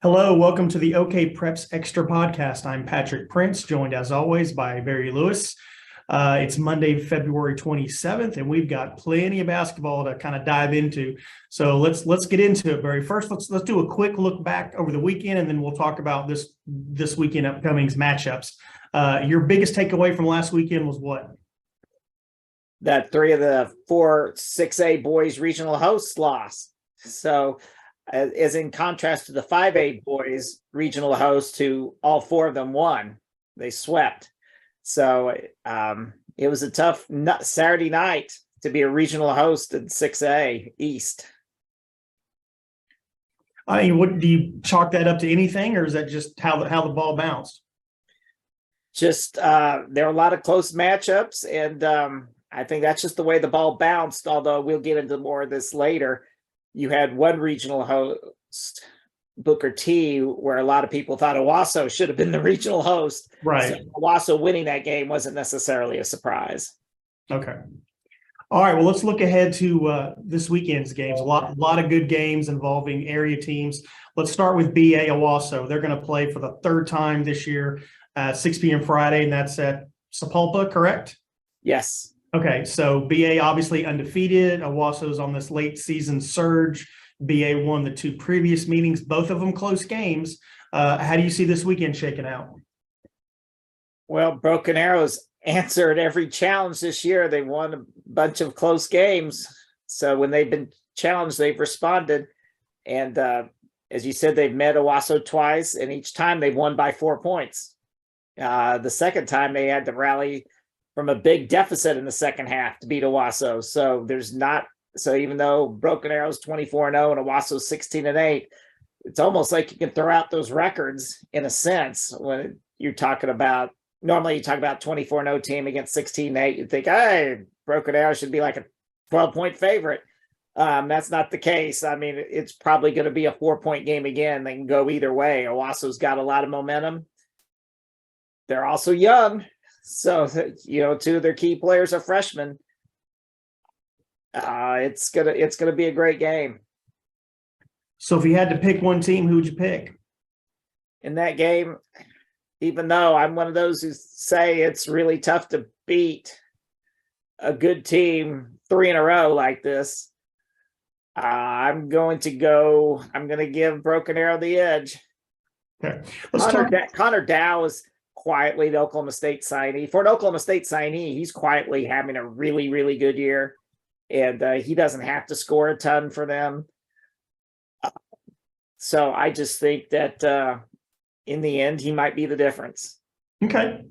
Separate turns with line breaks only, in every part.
Hello, welcome to the OK Preps Extra podcast. I'm Patrick Prince, joined as always by Barry Lewis. It's Monday, February 27th, and we've got plenty of basketball to kind of dive into. So let's get into it, Barry. First, let's do a quick look back over the weekend, and then we'll talk about this weekend upcoming's matchups. Your biggest takeaway from last weekend was what?
That 3 of the 4 6A boys regional hosts lost. So as in contrast to the 5A boys regional hosts, who all 4 of them won, they swept. So it was a tough Saturday night to be a regional host in 6A East.
I mean, what do you chalk that up to anything, or is that just how the ball bounced?
Just there were a lot of close matchups, and I think that's just the way the ball bounced, although we'll get into more of this later. You had one regional host, Booker T, where a lot of people thought Owasso should have been the regional host.
Right.
So Owasso winning that game wasn't necessarily a surprise.
Okay. All right. Well, let's look ahead to this weekend's games. A lot of good games involving area teams. Let's start with BA Owasso. They're going to play for the third time this year, 6 p.m. Friday, and that's at Sapulpa, correct?
Yes.
Okay, so BA obviously undefeated. Owasso's on this late season surge. BA won the 2 previous meetings, both of them close games. How do you see this weekend shaking out?
Well, Broken Arrow's answered every challenge this year. They won a bunch of close games. So when they've been challenged, they've responded. And as you said, they've met Owasso twice, and each time they've won by 4 points. The second time they had to rally from a big deficit in the second half to beat Owasso. So even though Broken Arrow's 24-0 and Owasso's 16-8, it's almost like you can throw out those records in a sense when you're talking about, normally you talk about 24-0 team against 16-8. You think, hey, Broken Arrow should be like a 12-point favorite. That's not the case. I mean, it's probably going to be a 4-point game again. They can go either way. Owasso's got a lot of momentum. They're also young. So, 2 of their key players are freshmen. It's gonna be a great game.
So if you had to pick one team, who would you pick?
In that game, even though I'm one of those who say it's really tough to beat a good team 3 in a row like this, I'm going to give Broken Arrow the edge.
Okay.
Connor Dow is quietly the Oklahoma State signee. For an Oklahoma State signee, he's quietly having a really, really good year. And he doesn't have to score a ton for them. So I just think that in the end, he might be the difference.
Okay.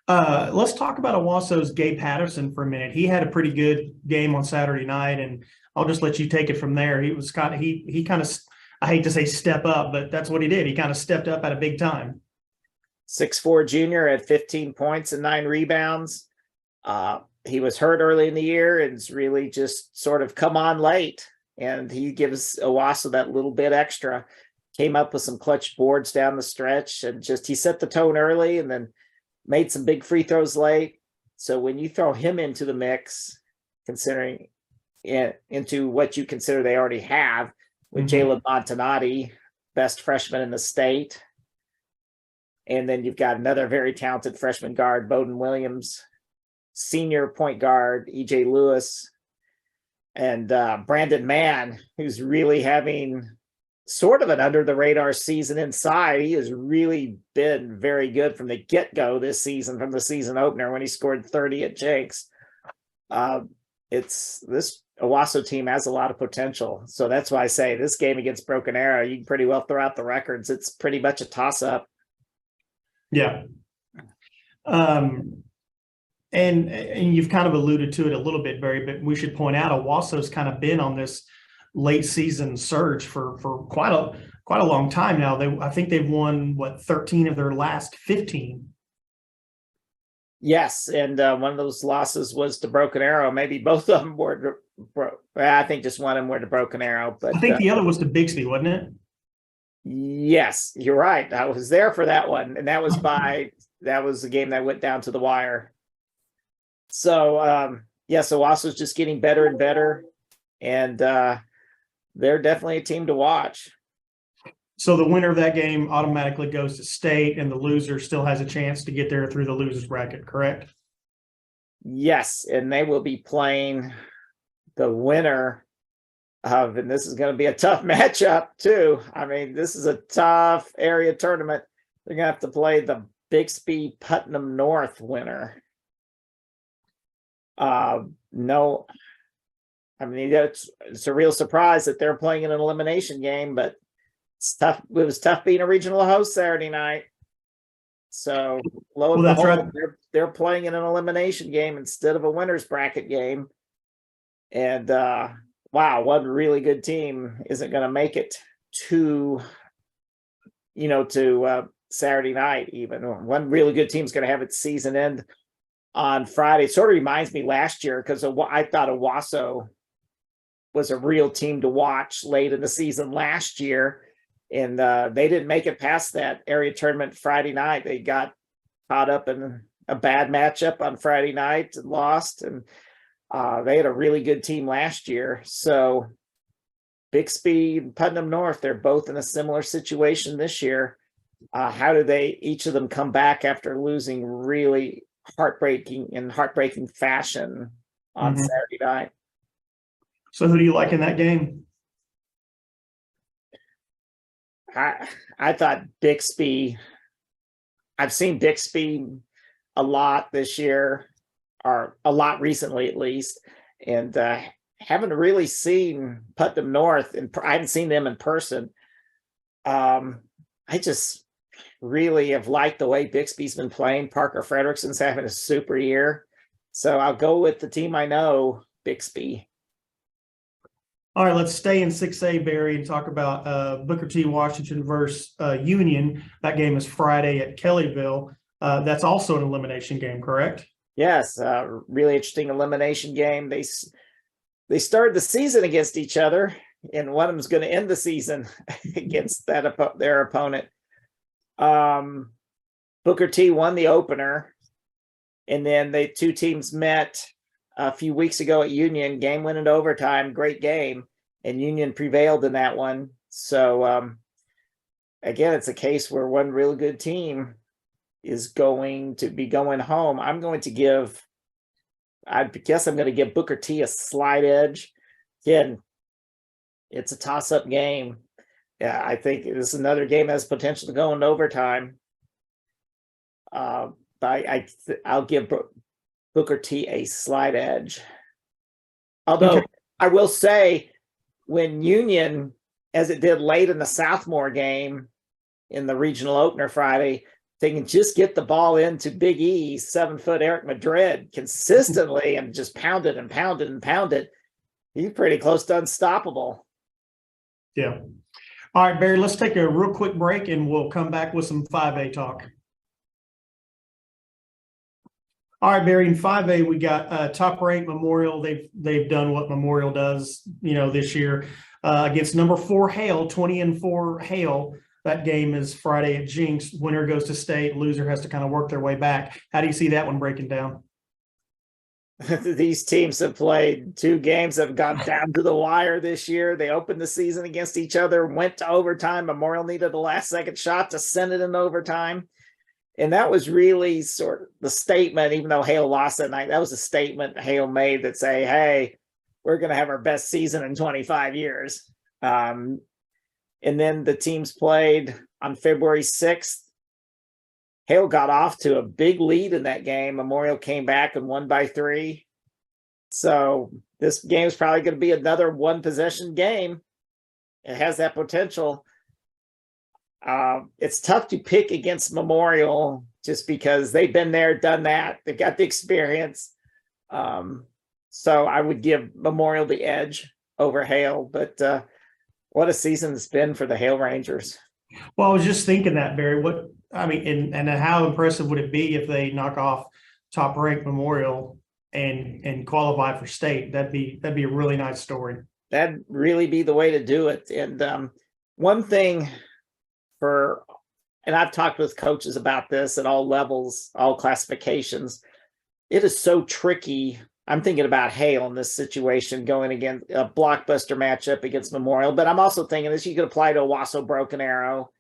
Let's talk about Owasso's Gabe Patterson for a minute. He had a pretty good game on Saturday night, and I'll just let you take it from there. He kind of, I hate to say step up, but that's what he did. He kind of stepped up at a big time.
6'4" junior at 15 points and 9 rebounds. He was hurt early in the year and it's really just sort of come on late. And he gives Owasso that little bit extra. Came up with some clutch boards down the stretch, and he set the tone early and then made some big free throws late. So when you throw him into the mix, considering into what you consider they already have with Jalen Montanati, best freshman in the state. And then you've got another very talented freshman guard, Bowden Williams, senior point guard, EJ Lewis, and Brandon Mann, who's really having sort of an under-the-radar season inside. He has really been very good from the get-go this season, from the season opener when he scored 30 at Jenks. This Owasso team has a lot of potential. So that's why I say this game against Broken Arrow, you can pretty well throw out the records. It's pretty much a toss-up.
Yeah. And you've kind of alluded to it a little bit, Barry, but we should point out Owasso's kind of been on this late season surge for quite a long time now. I think they've won 13 of their last 15.
Yes, and one of those losses was to Broken Arrow. Maybe both of them were I think just one of them were to Broken Arrow, but
I think the other was to Bixby, wasn't it?
Yes, you're right. I was there for that one, and that was the game that went down to the wire. So yes, Owasso's just getting better and better, and they're definitely a team to watch.
So the winner of that game automatically goes to state, and the loser still has a chance to get there through the losers bracket, correct?
Yes, and they will be playing the winner of, and this is going to be a tough matchup too. I mean, this is a tough area tournament. They're going to have to play the Bixby Putnam North winner. No, I mean, it's a real surprise that they're playing in an elimination game, but it's tough. It was tough being a regional host Saturday night. So lo and behold, they're playing in an elimination game instead of a winner's bracket game. And wow, one really good team isn't going to make it to Saturday night. Even one really good team's going to have its season end on Friday. It sort of reminds me last year, because I thought Owasso was a real team to watch late in the season last year. And they didn't make it past that area tournament Friday night. They got caught up in a bad matchup on Friday night and lost. And they had a really good team last year. So Bixby and Putnam North, they're both in a similar situation this year. How do each of them come back after losing really heartbreaking fashion on Saturday night?
So who do you like in that game?
I thought Bixby. I've seen Bixby a lot this year, or a lot recently at least, and haven't really seen Putnam North, and I haven't seen them in person. I just really have liked the way Bixby's been playing. Parker Frederickson's having a super year, so I'll go with the team I know, Bixby.
All right, let's stay in 6A, Barry, and talk about Booker T. Washington versus Union. That game is Friday at Kellyville. That's also an elimination game, correct?
Yes, really interesting elimination game. They started the season against each other, and one of them's going to end the season against their opponent. Booker T won the opener, and then the two teams met a few weeks ago at Union. Game went into overtime. Great game, and Union prevailed in that one. So again, it's a case where one real good team is going to be going home. I guess I'm going to give Booker T a slight edge. Again, it's a toss-up game. Yeah, I think this is another game that has potential to go into overtime. But I'll give Booker T a slight edge. Although I will say, when Union, as it did late in the Southmore game in the regional opener Friday, they can just get the ball into Big E, 7-foot Eric Madrid consistently and just pound it and pound it and pound it. He's pretty close to unstoppable.
Yeah. All right, Barry, let's take a real quick break and we'll come back with some 5A talk. All right, Barry, in 5A, we got Top Rank Memorial. They've done what Memorial does, this year against number 4 Hale, 20-4 Hale. That game is Friday at Jinx. Winner goes to state. Loser has to kind of work their way back. How do you see that one breaking down?
These teams have played 2 games that have gone down to the wire this year. They opened the season against each other, went to overtime. Memorial needed a last-second shot to send it in overtime. And that was really sort of the statement, even though Hale lost that night, that was a statement Hale made that say, hey, we're going to have our best season in 25 years. And then the teams played on February 6th. Hale got off to a big lead in that game. Memorial came back and won by 3. So this game is probably going to be another one-possession game. It has that potential. It's tough to pick against Memorial just because they've been there, done that. They've got the experience. So I would give Memorial the edge over Hale, but what a season it's been for the Hale Rangers.
Well, I was just thinking that, Barry. And how impressive would it be if they knock off Top Rank Memorial and qualify for state? That'd be a really nice story.
That'd really be the way to do it. And one thing and I've talked with coaches about this at all levels, all classifications. It is so tricky I'm thinking about Hale in this situation going against a blockbuster matchup against Memorial, but I'm also thinking this you could apply to Owasso Broken Arrow.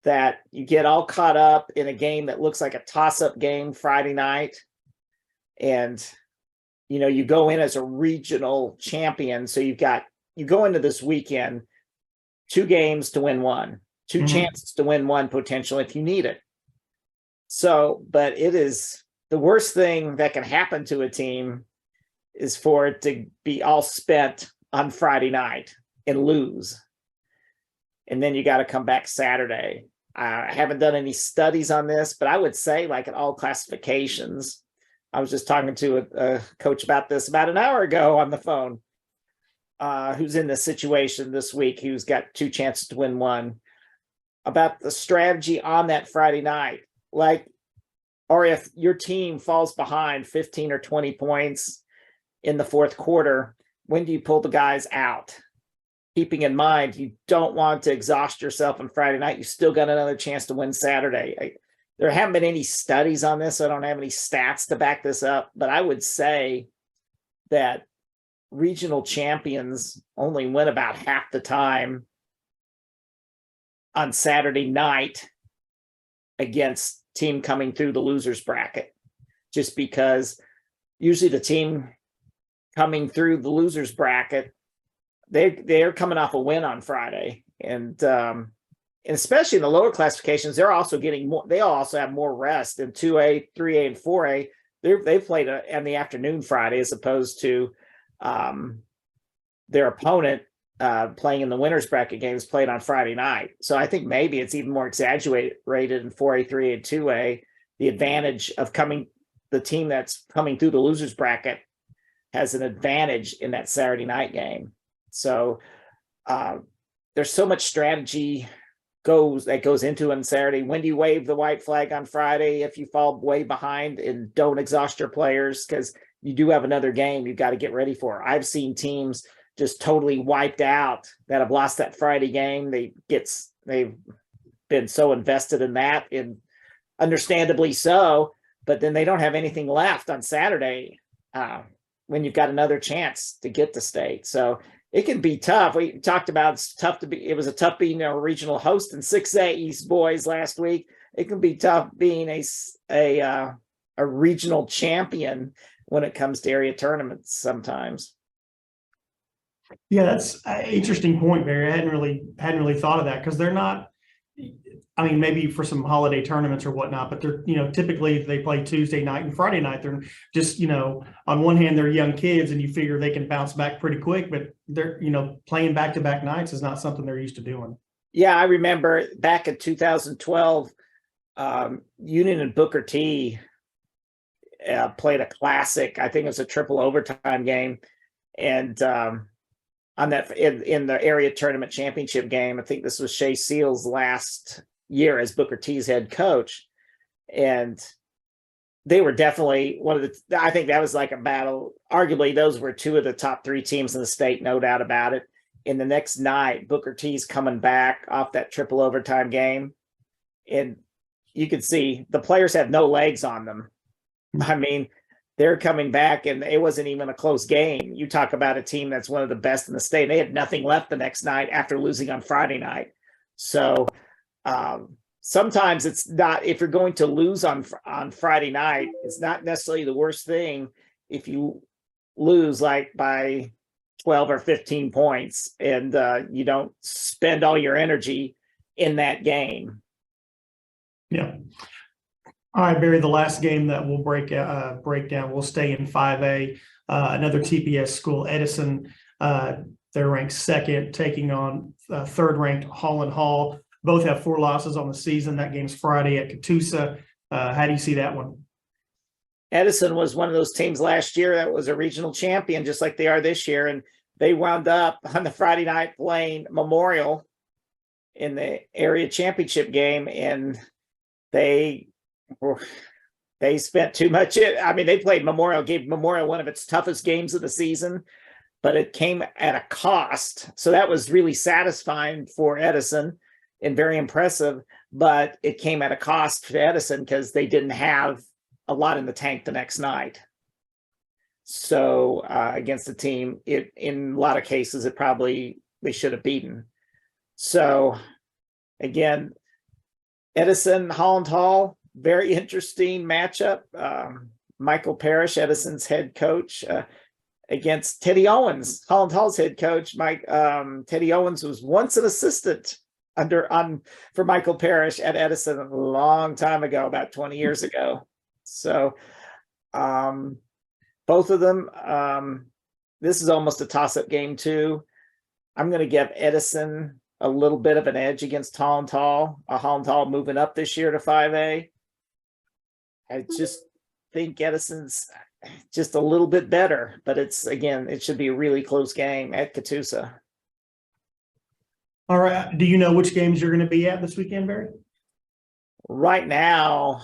That you get all caught up in a game that looks like a toss-up game Friday night, and you go in as a regional champion, so you go into this weekend 2 games to win 1, 2 chances to win 1 potential if you need it. So, but it is the worst thing that can happen to a team is for it to be all spent on Friday night and lose. And then you got to come back Saturday. I haven't done any studies on this, but I would say like in all classifications, I was just talking to a coach about this about an hour ago on the phone, who's in this situation this week, who's got 2 chances to win 1, about the strategy on that Friday night. Like, or if your team falls behind 15 or 20 points in the 4th quarter, when do you pull the guys out? Keeping in mind, you don't want to exhaust yourself on Friday night. You still got another chance to win Saturday. There haven't been any studies on this. So I don't have any stats to back this up, but I would say that regional champions only win about half the time on Saturday night against team coming through the losers bracket, just because usually the team coming through the losers bracket, they're coming off a win on Friday, and especially in the lower classifications, they're also getting more. They also have more rest in 2A, 3A, and 4A. They played in the afternoon Friday as opposed to their opponent playing in the winners bracket games played on Friday night. So I think maybe it's even more exaggerated in 4A, 3A, and 2A. The advantage of the team that's coming through the losers bracket has an advantage in that Saturday night game. So there's so much strategy goes into on Saturday. When do you wave the white flag on Friday if you fall way behind, and don't exhaust your players, because you do have another game you've got to get ready for. I've seen teams just totally wiped out that have lost that Friday game. They've been so invested in that, and understandably so, but then they don't have anything left on Saturday when you've got another chance to get to state. So it can be tough. We talked about it was a tough being a regional host in 6A East boys last week. It can be tough being a regional champion when it comes to area tournaments sometimes.
Yeah, that's an interesting point, Barry. I hadn't really thought of that, because they're not, I mean, maybe for some holiday tournaments or whatnot, but they're, typically they play Tuesday night and Friday night. They're just, on one hand, they're young kids and you figure they can bounce back pretty quick, but they're, playing back-to-back nights is not something they're used to doing.
Yeah, I remember back in 2012, Union and Booker T played a classic. I think it was a triple overtime game. And on that in the area tournament championship game, I think this was Shea Seal's last year as Booker T's head coach, and they were definitely I think that was like a battle. Arguably, those were 2 of the top 3 teams in the state, no doubt about it. And the next night, Booker T's coming back off that triple overtime game, and you could see the players have no legs on them. I mean, they're coming back, and it wasn't even a close game. You talk about a team that's one of the best in the state. They had nothing left the next night after losing on Friday night. So sometimes it's not, if you're going to lose on Friday night, it's not necessarily the worst thing if you lose like by 12 or 15 points and you don't spend all your energy in that game.
Yeah. All right, Barry, the last game that we'll break down, we'll stay in 5A. Another TPS school, Edison. They're ranked 2nd, taking on 3rd-ranked Holland Hall. Both have 4 losses on the season. That game's Friday at Catoosa. How do you see that one?
Edison was one of those teams last year that was a regional champion, just like they are this year. And they wound up on the Friday night playing Memorial in the area championship game, and they spent too much. I mean, they played Memorial, gave Memorial one of its toughest games of the season, but it came at a cost. So that was really satisfying for Edison and very impressive, but it came at a cost for Edison because they didn't have a lot in the tank the next night. So against the team, in a lot of cases, they should have beaten. So again, Edison, Holland Hall, very interesting matchup. Michael Parrish, Edison's head coach, against Teddy Owens, Holland Hall's head coach. Teddy Owens was once an assistant for Michael Parrish at Edison a long time ago, about 20 years ago. So both of them, this is almost a toss-up game too. I'm going to give Edison a little bit of an edge against Holland Hall. Holland Hall moving up this year to 5A. I just think Edison's just a little bit better, but it should be a really close game at Catoosa.
All right. Do you know which games you're going to be at this weekend, Barry?
Right now,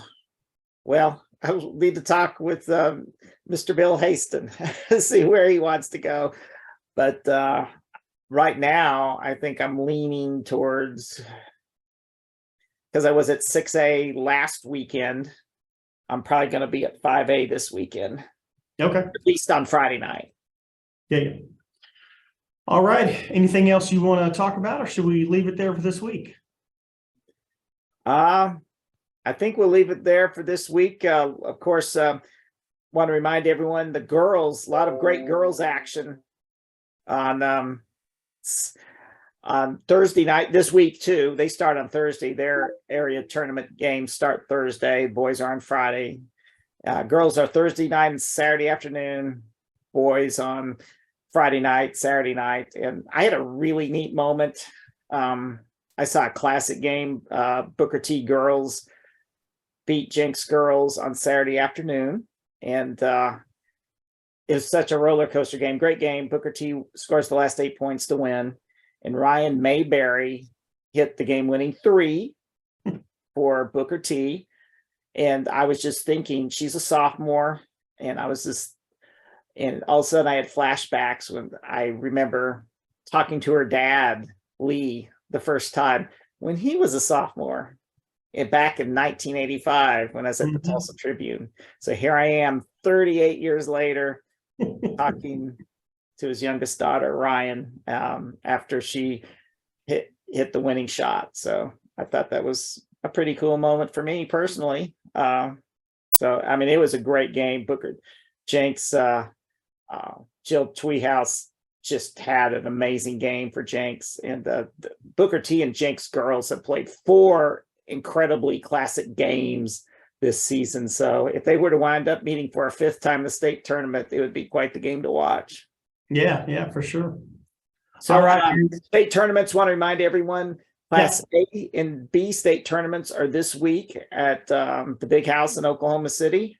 well, I will need to talk with Mr. Bill Haston, see where he wants to go. But right now, I think I'm leaning towards, because I was at 6A last weekend, I'm probably going to be at 5A this weekend.
Okay.
At least on Friday night.
Yeah. All right. Anything else you want to talk about, or should we leave it there for this week?
I think we'll leave it there for this week. Of course, want to remind everyone, the girls, a lot of great girls action on Thursday night this week too. They start on Thursday. Their area tournament games start Thursday. Boys are on Friday. Girls are Thursday night and Saturday afternoon. Boys on Friday night, Saturday night. And I had a really neat moment. I saw a classic game. Booker T girls beat Jenks girls on Saturday afternoon. And it was such a roller coaster game. Great game. Booker T scores the last 8 points to win. And Ryan Mayberry hit the game-winning 3 for Booker T. And I was just thinking, she's a sophomore. And all of a sudden I had flashbacks when I remember talking to her dad, Lee, the first time when he was a sophomore back in 1985 when I was at the Tulsa Tribune. So here I am 38 years later talking to his youngest daughter, Ryan, after she hit the winning shot. So I thought that was a pretty cool moment for me personally. So, I mean, it was a great game. Booker Jenks, Jill Tweehouse just had an amazing game for Jenks. And the Booker T and Jenks girls have played 4 incredibly classic games this season. So if they were to wind up meeting for a 5th time in the state tournament, it would be quite the game to watch.
Yeah, for sure.
So, all right, state tournaments, want to remind everyone, Class A and B state tournaments are this week at the Big House in Oklahoma City,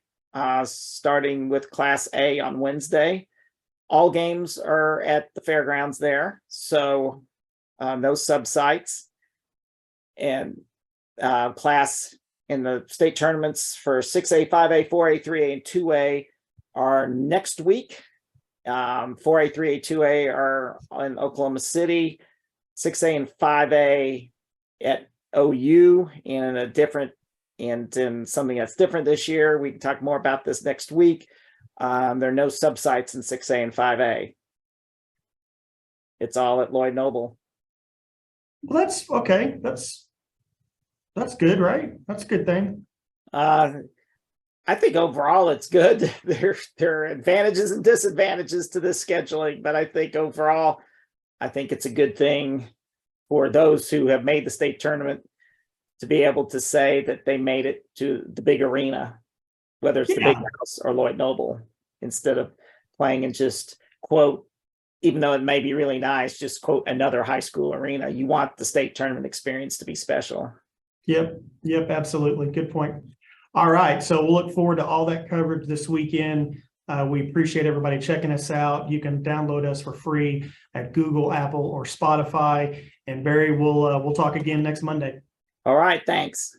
starting with Class A on Wednesday. All games are at the fairgrounds there, so no sub-sites. And class in the state tournaments for 6A, 5A, 4A, 3A, and 2A are next week. 4A, 3A, 2A are in Oklahoma City, 6A and 5A at OU in something that's different this year. We can talk more about this next week. There are no sub-sites in 6A and 5A. It's all at Lloyd Noble.
Well, that's okay. That's good, right? That's a good thing.
I think overall it's good. There are advantages and disadvantages to this scheduling, but I think overall, I think it's a good thing for those who have made the state tournament to be able to say that they made it to the big arena, whether it's the Big House or Lloyd Noble, instead of playing in just, quote, even though it may be really nice, just quote, another high school arena. You want the state tournament experience to be special.
Yep, absolutely. Good point. All right, so we'll look forward to all that coverage this weekend. We appreciate everybody checking us out. You can download us for free at Google, Apple, or Spotify. And Barry, we'll talk again next Monday.
All right, thanks.